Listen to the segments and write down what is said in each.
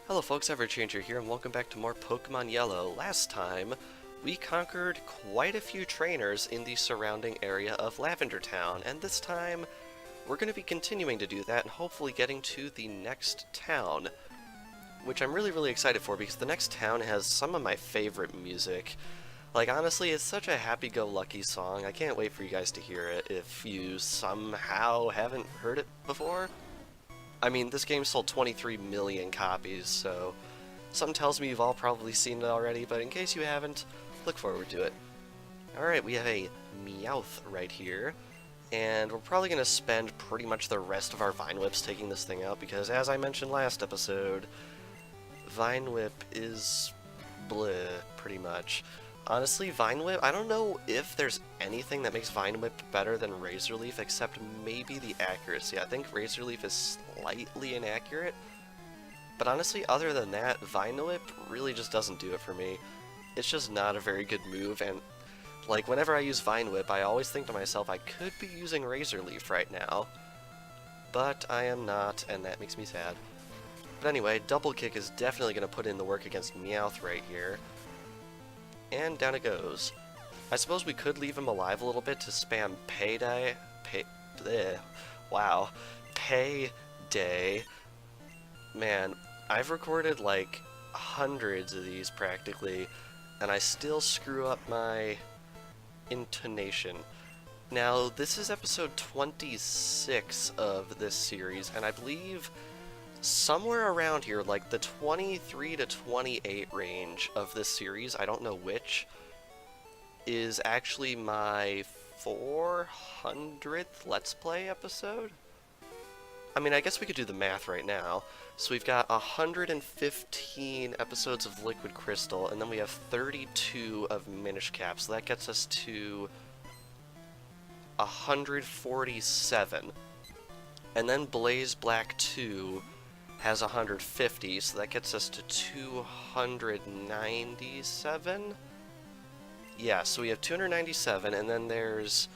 Hello folks, Everchanger here, and welcome back to more Pokemon Yellow. Last time, we conquered quite a few trainers in the surrounding area of Lavender Town, and this time, we're going to be continuing to do that and hopefully getting to the next town, which I'm really excited for because the next town has some of my favorite music. Like, honestly, it's such a happy-go-lucky song. I can't wait for you guys to hear it if you somehow haven't heard it before. I mean, this game sold 23 million copies, so something tells me you've all probably seen it already, but in case you haven't, look forward to it. Alright, we have a Meowth right here, and we're probably going to spend pretty much the rest of our Vine Whips taking this thing out, because as I mentioned last episode, Vine Whip is bleh, pretty much. Honestly, Vine Whip, I don't know if there's anything that makes Vine Whip better than Razor Leaf, except maybe the accuracy. I think Razor Leaf is slightly inaccurate, but honestly, other than that, Vine Whip really just doesn't do it for me. It's just not a very good move, and like, whenever I use Vine Whip, I always think to myself, I could be using Razor Leaf right now, but I am not, and that makes me sad. But anyway, Double Kick is definitely going to put in the work against Meowth right here. And down it goes. I suppose we could leave him alive a little bit to spam wow. Payday. Man, I've recorded like hundreds of these practically, and I still screw up my intonation. Now, this is episode 26 of this series, and I believe somewhere around here, like the 23 to 28 range of this series, I don't know which, is actually my 400th Let's Play episode? I mean, I guess we could do the math right now. So we've got 115 episodes of Liquid Crystal, and then we have 32 of Minish Cap, so that gets us to 147. And then Blaze Black 2 has 150, so that gets us to 297? Yeah, so we have 297, and then there's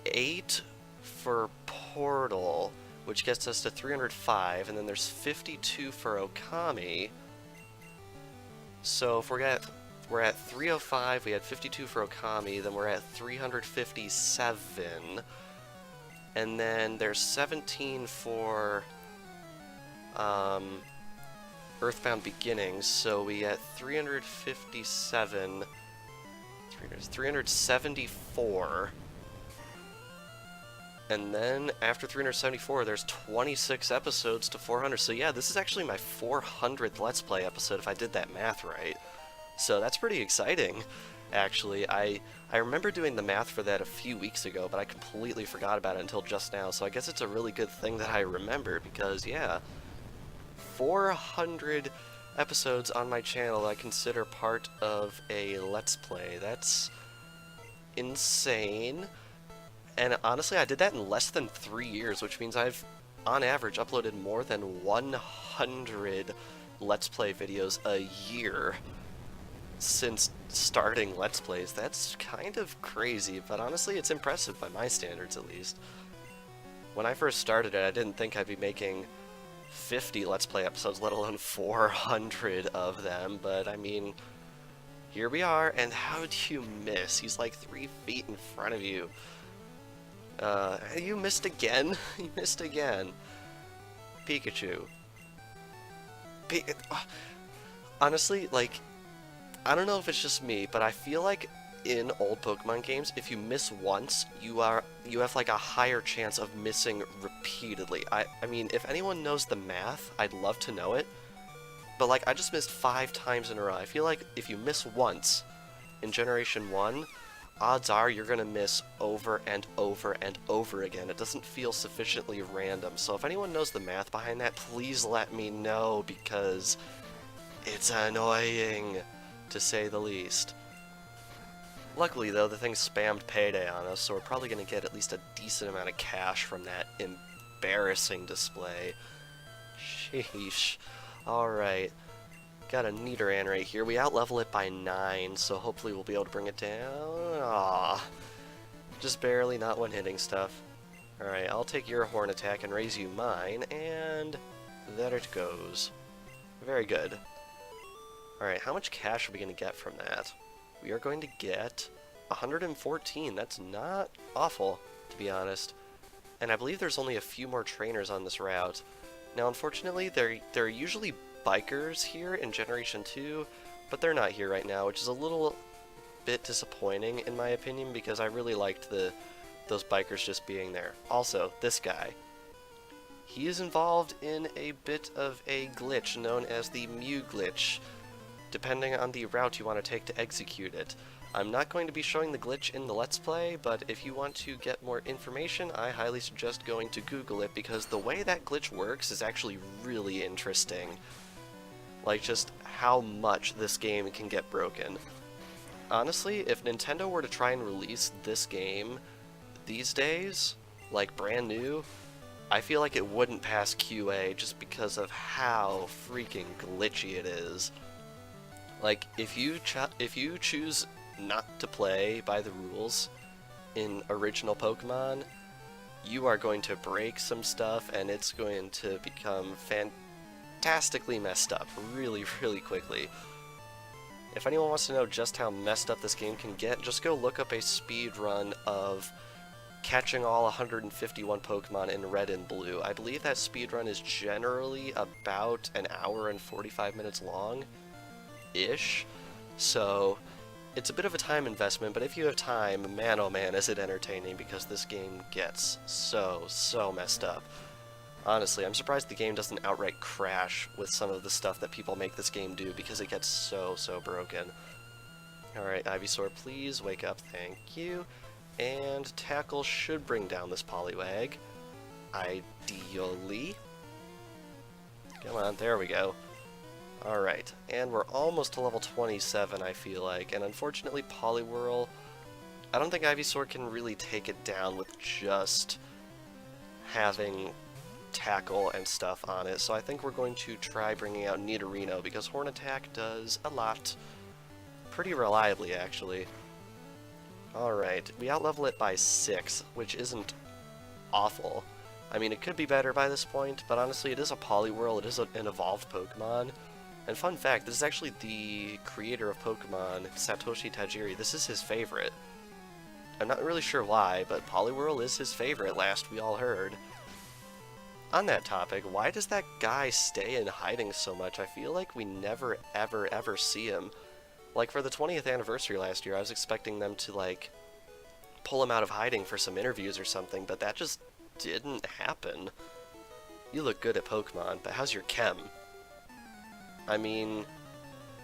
8 for Portal, which gets us to 305, and then there's 52 for Okami. So if we're at 305, we had 52 for Okami, then we're at 357, and then there's 17 for Earthbound Beginnings, so we at 357, 374, and then after 374 there's 26 episodes to 400, so yeah, this is actually my 400th Let's Play episode if I did that math right, so that's pretty exciting. Actually, I remember doing the math for that a few weeks ago, but I completely forgot about it until just now, so I guess it's a really good thing that I remember, because yeah, 400 episodes on my channel I consider part of a Let's Play. That's insane. And honestly, I did that in less than 3 years, which means I've, on average, uploaded more than 100 Let's Play videos a year since starting Let's Plays. That's kind of crazy, but honestly, it's impressive by my standards, at least. When I first started it, I didn't think I'd be making 50 Let's Play episodes, let alone 400 of them, but I mean, here we are, and how do you miss? He's like 3 feet in front of you. You missed again? You missed again. Pikachu. Honestly, like, I don't know if it's just me, but I feel like in old Pokemon games, if you miss once, you have like a higher chance of missing repeatedly. I mean, if anyone knows the math, I'd love to know it. But like, I just missed 5 times in a row. I feel like if you miss once in Generation 1, odds are you're gonna miss over and over and over again. It doesn't feel sufficiently random. So if anyone knows the math behind that, please let me know, because it's annoying, to say the least. Luckily, though, the thing spammed Payday on us, so we're probably going to get at least a decent amount of cash from that embarrassing display. Sheesh. Alright. Got a Nidoran right here. We outlevel it by 9, so hopefully we'll be able to bring it down. Aww. Just barely, not one-hitting stuff. Alright, I'll take your Horn attack and raise you mine, and there it goes. Very good. Alright, how much cash are we going to get from that? We are going to get 114. That's not awful, to be honest. And I believe there's only a few more trainers on this route. Now, unfortunately, there are usually bikers here in Generation 2, but they're not here right now, which is a little bit disappointing, in my opinion, because I really liked those bikers just being there. Also, this guy. He is involved in a bit of a glitch known as the Mew glitch, depending on the route you want to take to execute it. I'm not going to be showing the glitch in the Let's Play, but if you want to get more information, I highly suggest going to Google it, because the way that glitch works is actually really interesting. Like, just how much this game can get broken. Honestly, if Nintendo were to try and release this game these days, like brand new, I feel like it wouldn't pass QA just because of how freaking glitchy it is. Like, if you choose not to play by the rules in original Pokemon, you are going to break some stuff, and it's going to become fantastically messed up really, really quickly. If anyone wants to know just how messed up this game can get, just go look up a speed run of catching all 151 Pokemon in Red and Blue. I believe that speed run is generally about an hour and 45 minutes long-ish, so it's a bit of a time investment, but if you have time, man oh man is it entertaining, because this game gets so messed up. Honestly, I'm surprised the game doesn't outright crash with some of the stuff that people make this game do, because it gets so broken. Alright, Ivysaur, please wake up, thank you. And Tackle should bring down this Poliwag. Ideally. Come on, there we go. Alright, and we're almost to level 27, I feel like, and unfortunately Poliwhirl, I don't think Ivysaur can really take it down with just having Tackle and stuff on it, so I think we're going to try bringing out Nidorino, because Horn Attack does a lot. Pretty reliably, actually. Alright, we outlevel it by 6, which isn't awful. I mean, it could be better by this point, but honestly, it is a Poliwhirl, it is an evolved Pokemon. And fun fact, this is actually the creator of Pokemon, Satoshi Tajiri. This is his favorite. I'm not really sure why, but Poliwhirl is his favorite, last we all heard. On that topic, why does that guy stay in hiding so much? I feel like we never, ever see him. Like, for the 20th anniversary last year, I was expecting them to, like, pull him out of hiding for some interviews or something, but that just didn't happen. You look good at Pokemon, but how's your chem? I mean,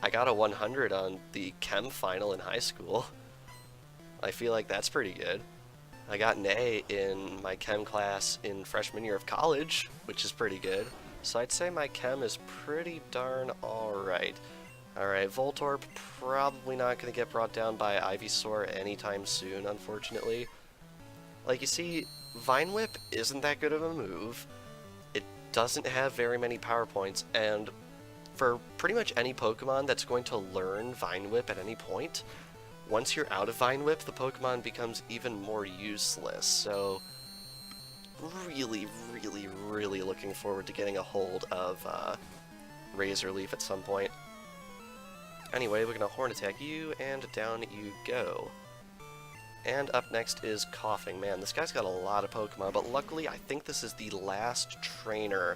I got a 100 on the chem final in high school. I feel like that's pretty good. I got an A in my chem class in freshman year of college, which is pretty good. So I'd say my chem is pretty darn alright. Alright, Voltorb probably not going to get brought down by Ivysaur anytime soon, unfortunately. Like, you see, Vine Whip isn't that good of a move. It doesn't have very many power points, and for pretty much any Pokemon that's going to learn Vine Whip at any point, once you're out of Vine Whip, the Pokemon becomes even more useless, so really looking forward to getting a hold of Razor Leaf at some point. Anyway, we're going to Horn Attack you, and down you go. And up next is Coughing. Man, this guy's got a lot of Pokemon, but luckily I think this is the last trainer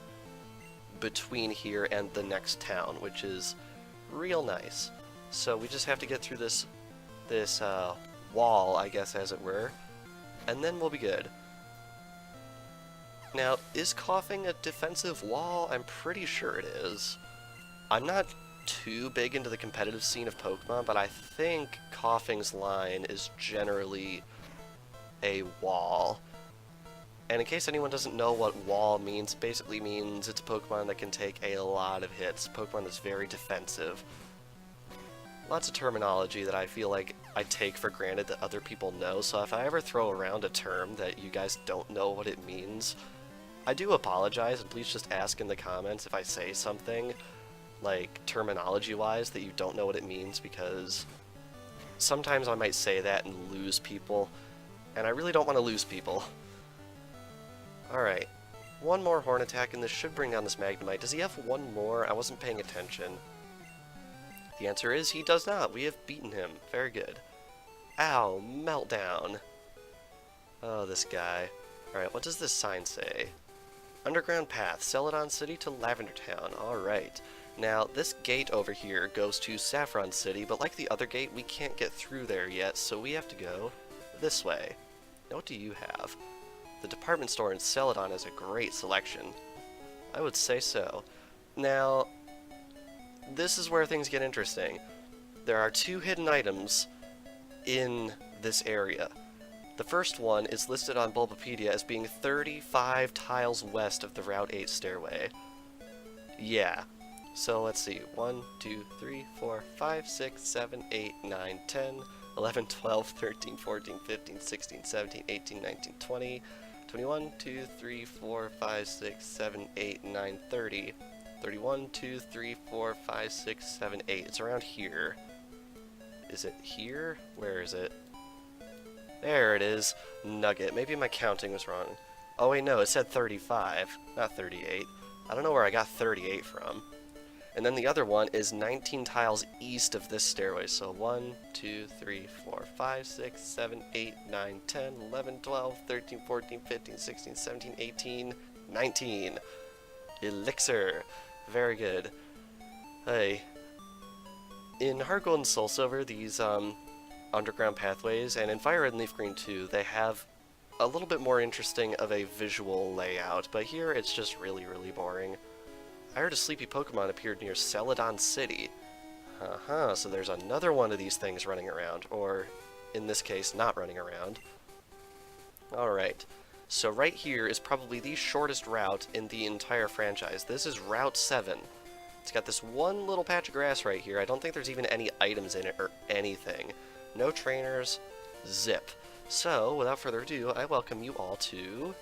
between here and the next town, which is real nice. So we just have to get through this wall, I guess, as it were, and then we'll be good. Now, is Coughing a defensive wall? I'm pretty sure it is. I'm not too big into the competitive scene of Pokemon, but I think Coughing's line is generally a wall. And in case anyone doesn't know what wall means, it basically means it's a Pokemon that can take a lot of hits. A Pokemon that's very defensive. Lots of terminology that I feel like I take for granted that other people know, so if I ever throw around a term that you guys don't know what it means, I do apologize, and please just ask in the comments if I say something, like, terminology-wise, that you don't know what it means, because sometimes I might say that and lose people, and I really don't want to lose people. Alright, One more horn attack, and this should bring down this Magnemite. Does he have one more? I wasn't paying attention. The answer is he does not. We have beaten him. Very good. Ow, meltdown. Oh, this guy. Alright, what does this sign say? Underground path, Celadon City to Lavender Town. Alright. Now, this gate over here goes to Saffron City, but like the other gate, we can't get through there yet, so we have to go this way. Now, what do you have? The department store in Celadon has a great selection. I would say so. Now, this is where things get interesting. There are 2 hidden items in this area. The first one is listed on Bulbapedia as being 35 tiles west of the Route 8 stairway. Yeah. So let's see. 1, 2, 3, 4, 5, 6, 7, 8, 9, 10, 11, 12, 13, 14, 15, 16, 17, 18, 19, 20, 21, 2, 3, 4, 5, 6, 7, 8, 9, 30. 31, 2, 3, 4, 5, 6, 7, 8. It's around here. Is it here? Where is it? There it is. Nugget. Maybe my counting was wrong. Oh wait, no, it said 35, not 38. I don't know where I got 38 from. And then the other one is 19 tiles east of this stairway. So 1, 2, 3, 4, 5, 6, 7, 8, 9, 10, 11, 12, 13, 14, 15, 16, 17, 18, 19. Elixir. Very good. Hey. In Heart Gold and Soul Silver, these underground pathways, and in Fire Red and Leaf Green too, they have a little bit more interesting of a visual layout, but here it's just really, really boring. I heard a sleepy Pokemon appeared near Celadon City. So there's another one of these things running around, or in this case, not running around. Alright, so right here is probably the shortest route in the entire franchise. This is Route 7. It's got this one little patch of grass right here. I don't think there's even any items in it or anything. No trainers, zip. So, without further ado, I welcome you all to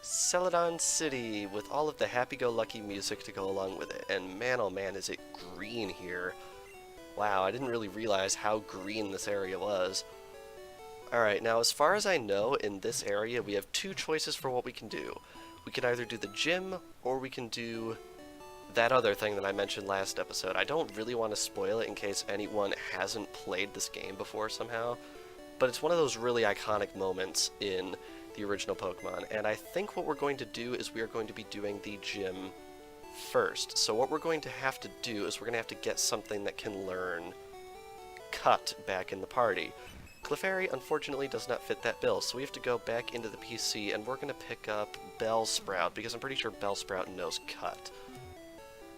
Celadon City, with all of the happy-go-lucky music to go along with it. And man, oh man, is it green here. Wow, I didn't really realize how green this area was. Alright, now as far as I know, in this area we have 2 choices for what we can do. We can either do the gym, or we can do that other thing that I mentioned last episode. I don't really want to spoil it in case anyone hasn't played this game before somehow, but it's one of those really iconic moments in the original Pokemon, and I think what we're going to do is we are going to be doing the gym first. So what we're going to have to do is we're going to have to get something that can learn Cut back in the party. Clefairy unfortunately does not fit that bill, so we have to go back into the PC and we're going to pick up Bellsprout, because I'm pretty sure Bellsprout knows Cut.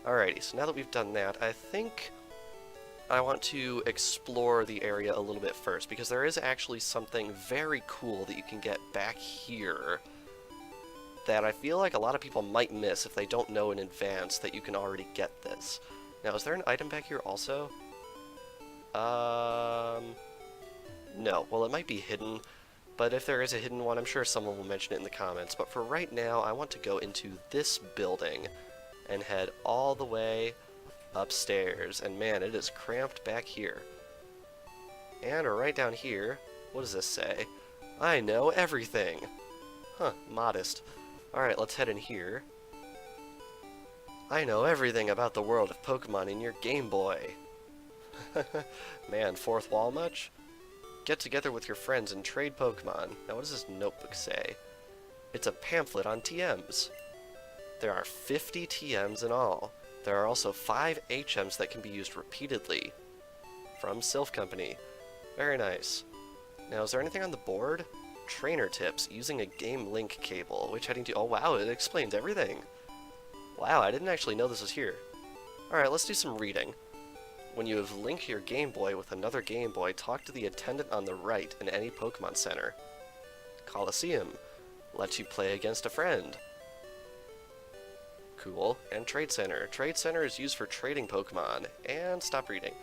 Alrighty, so now that we've done that, I think I want to explore the area a little bit first, because there is actually something very cool that you can get back here that I feel like a lot of people might miss if they don't know in advance that you can already get this. Now, is there an item back here also? No. Well, it might be hidden, but if there is a hidden one, I'm sure someone will mention it in the comments. But for right now, I want to go into this building and head all the way upstairs. And man, it is cramped back here. And right down here, what does this say? I know everything. Huh, modest. Alright, let's head in here. I know everything about the world of Pokemon in your Game Boy. Man, fourth wall much? Get together with your friends and trade Pokemon. Now what does this notebook say? It's a pamphlet on TMs. There are 50 TMs in all. There are also 5 HMs that can be used repeatedly. From Sylph Company. Very nice. Now, is there anything on the board? Trainer tips using a game link cable. Which heading to? Oh wow, it explains everything. Wow, I didn't actually know this was here. Alright, let's do some reading. When you have linked your Game Boy with another Game Boy, talk to the attendant on the right in any Pokemon Center. Coliseum. Lets you play against a friend. Cool. And Trade Center. Trade Center is used for trading Pokemon. And stop reading.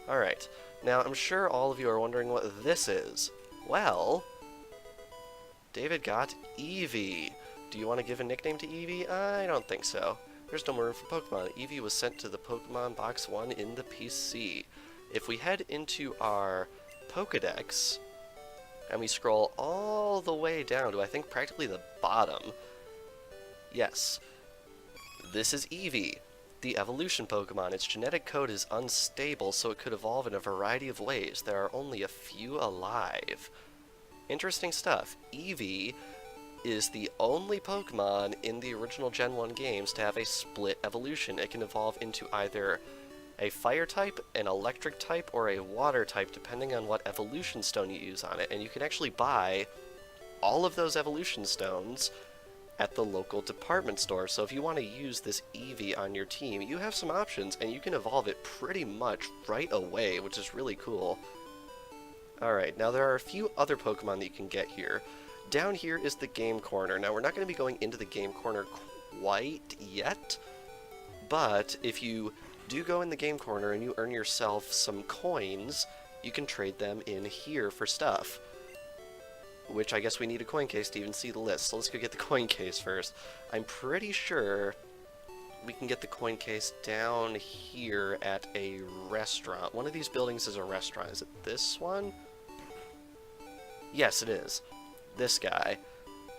Alright. Now, I'm sure all of you are wondering what this is. Well, David got Eevee. Do you want to give a nickname to Eevee? I don't think so. There's no more room for Pokemon. Eevee was sent to the Pokemon Box 1 in the PC. If we head into our Pokedex, and we scroll all the way down to, I think, practically the bottom, Yes. This is Eevee, the evolution Pokemon. Its genetic code is unstable, so it could evolve in a variety of ways. There are only a few alive. Interesting stuff. Eevee is the only Pokemon in the original Gen 1 games to have a split evolution. It can evolve into either a fire type, an electric type, or a water type, depending on what evolution stone you use on it. And you can actually buy all of those evolution stones at the local department store. So if you want to use this Eevee on your team, you have some options, and you can evolve it pretty much right away, which is really cool. Alright, now there are a few other Pokemon that you can get here. Down here is the game corner. Now we're not going to be going into the game corner quite yet, but if you do go in the game corner and you earn yourself some coins, you can trade them in here for stuff. Which I guess we need a coin case to even see the list. So let's go get the coin case first. I'm pretty sure we can get the coin case down here at a restaurant. One of these buildings is a restaurant. Is it this one? Yes, it is. This guy.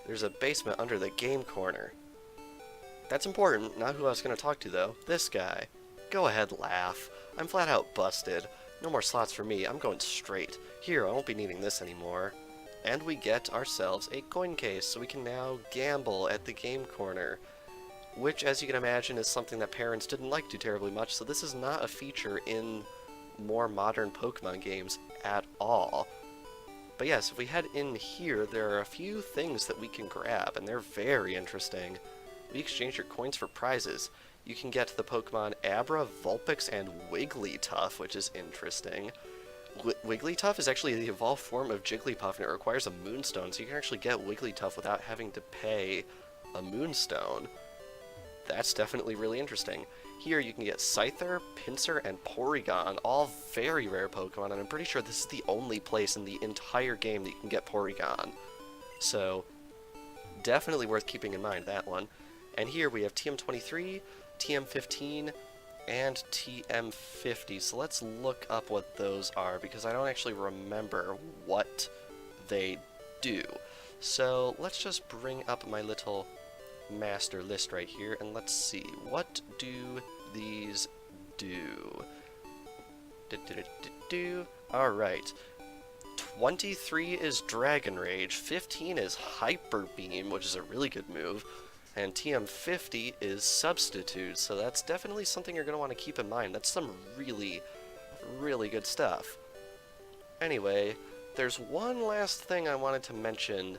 There's a basement under the game corner. That's important. Not who I was going to talk to, though. This guy. Go ahead, laugh. I'm flat out busted. No more slots for me. I'm going straight. Here, I won't be needing this anymore. And we get ourselves a coin case, so we can now gamble at the game corner. Which, as you can imagine, is something that parents didn't like too terribly much, so this is not a feature in more modern Pokemon games at all. But yes, if we head in here, there are a few things that we can grab, and they're very interesting. We exchange your coins for prizes. You can get the Pokemon Abra, Vulpix, and Wigglytuff, which is interesting. Wigglytuff is actually the evolved form of Jigglypuff, and it requires a Moonstone, so you can actually get Wigglytuff without having to pay a Moonstone. That's definitely really interesting. Here you can get Scyther, Pinsir, and Porygon, all very rare Pokemon, and I'm pretty sure this is the only place in the entire game that you can get Porygon. So, definitely worth keeping in mind, that one. And here we have TM23, TM15, and TM50. So let's look up what those are, because I don't actually remember what they do. So let's just bring up my little master list right here, and let's see. What do these do? Alright. 23 is Dragon Rage, 15 is Hyper Beam, which is a really good move, and TM50 is Substitute, so that's definitely something you're going to want to keep in mind. That's some really, really good stuff. Anyway, there's one last thing I wanted to mention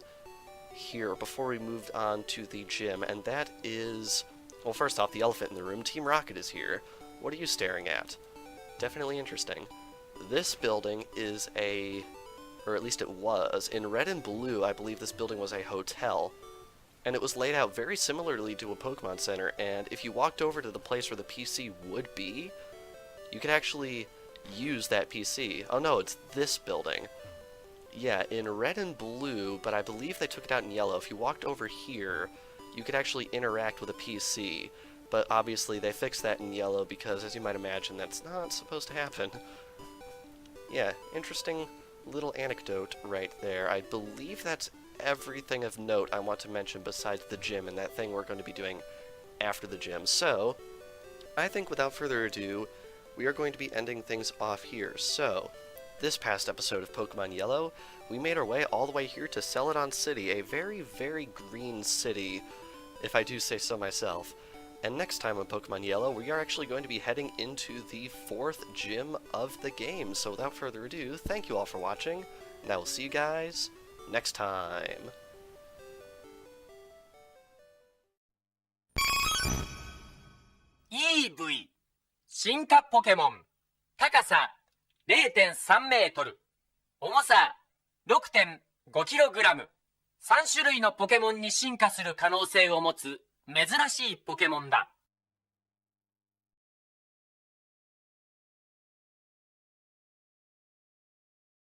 here before we moved on to the gym, and that is, well, first off, the elephant in the room. Team Rocket is here. What are you staring at? Definitely interesting. This building is or at least it was, in red and blue, I believe this building was a hotel. And it was laid out very similarly to a Pokemon Center, and if you walked over to the place where the PC would be, you could actually use that PC. Oh no, it's this building. Yeah, in red and blue, but I believe they took it out in yellow. If you walked over here, you could actually interact with a PC, but obviously they fixed that in yellow because, as you might imagine, that's not supposed to happen. Yeah, interesting little anecdote right there. I believe that's everything of note I want to mention besides the gym and that thing we're going to be doing after the gym. So, I think without further ado, we are going to be ending things off here. So, this past episode of Pokemon Yellow, we made our way all the way here to Celadon City, a very, very green city, if I do say so myself. And next time on Pokemon Yellow, we are actually going to be heading into the 4th gym of the game. So without further ado, thank you all for watching, and I will see you guys next time. EV 進化ポケモン高さ 0.3 メートル重さ 6.5kg 3種類のポケモンに進化する可能性を持つ珍しいポケモンだ。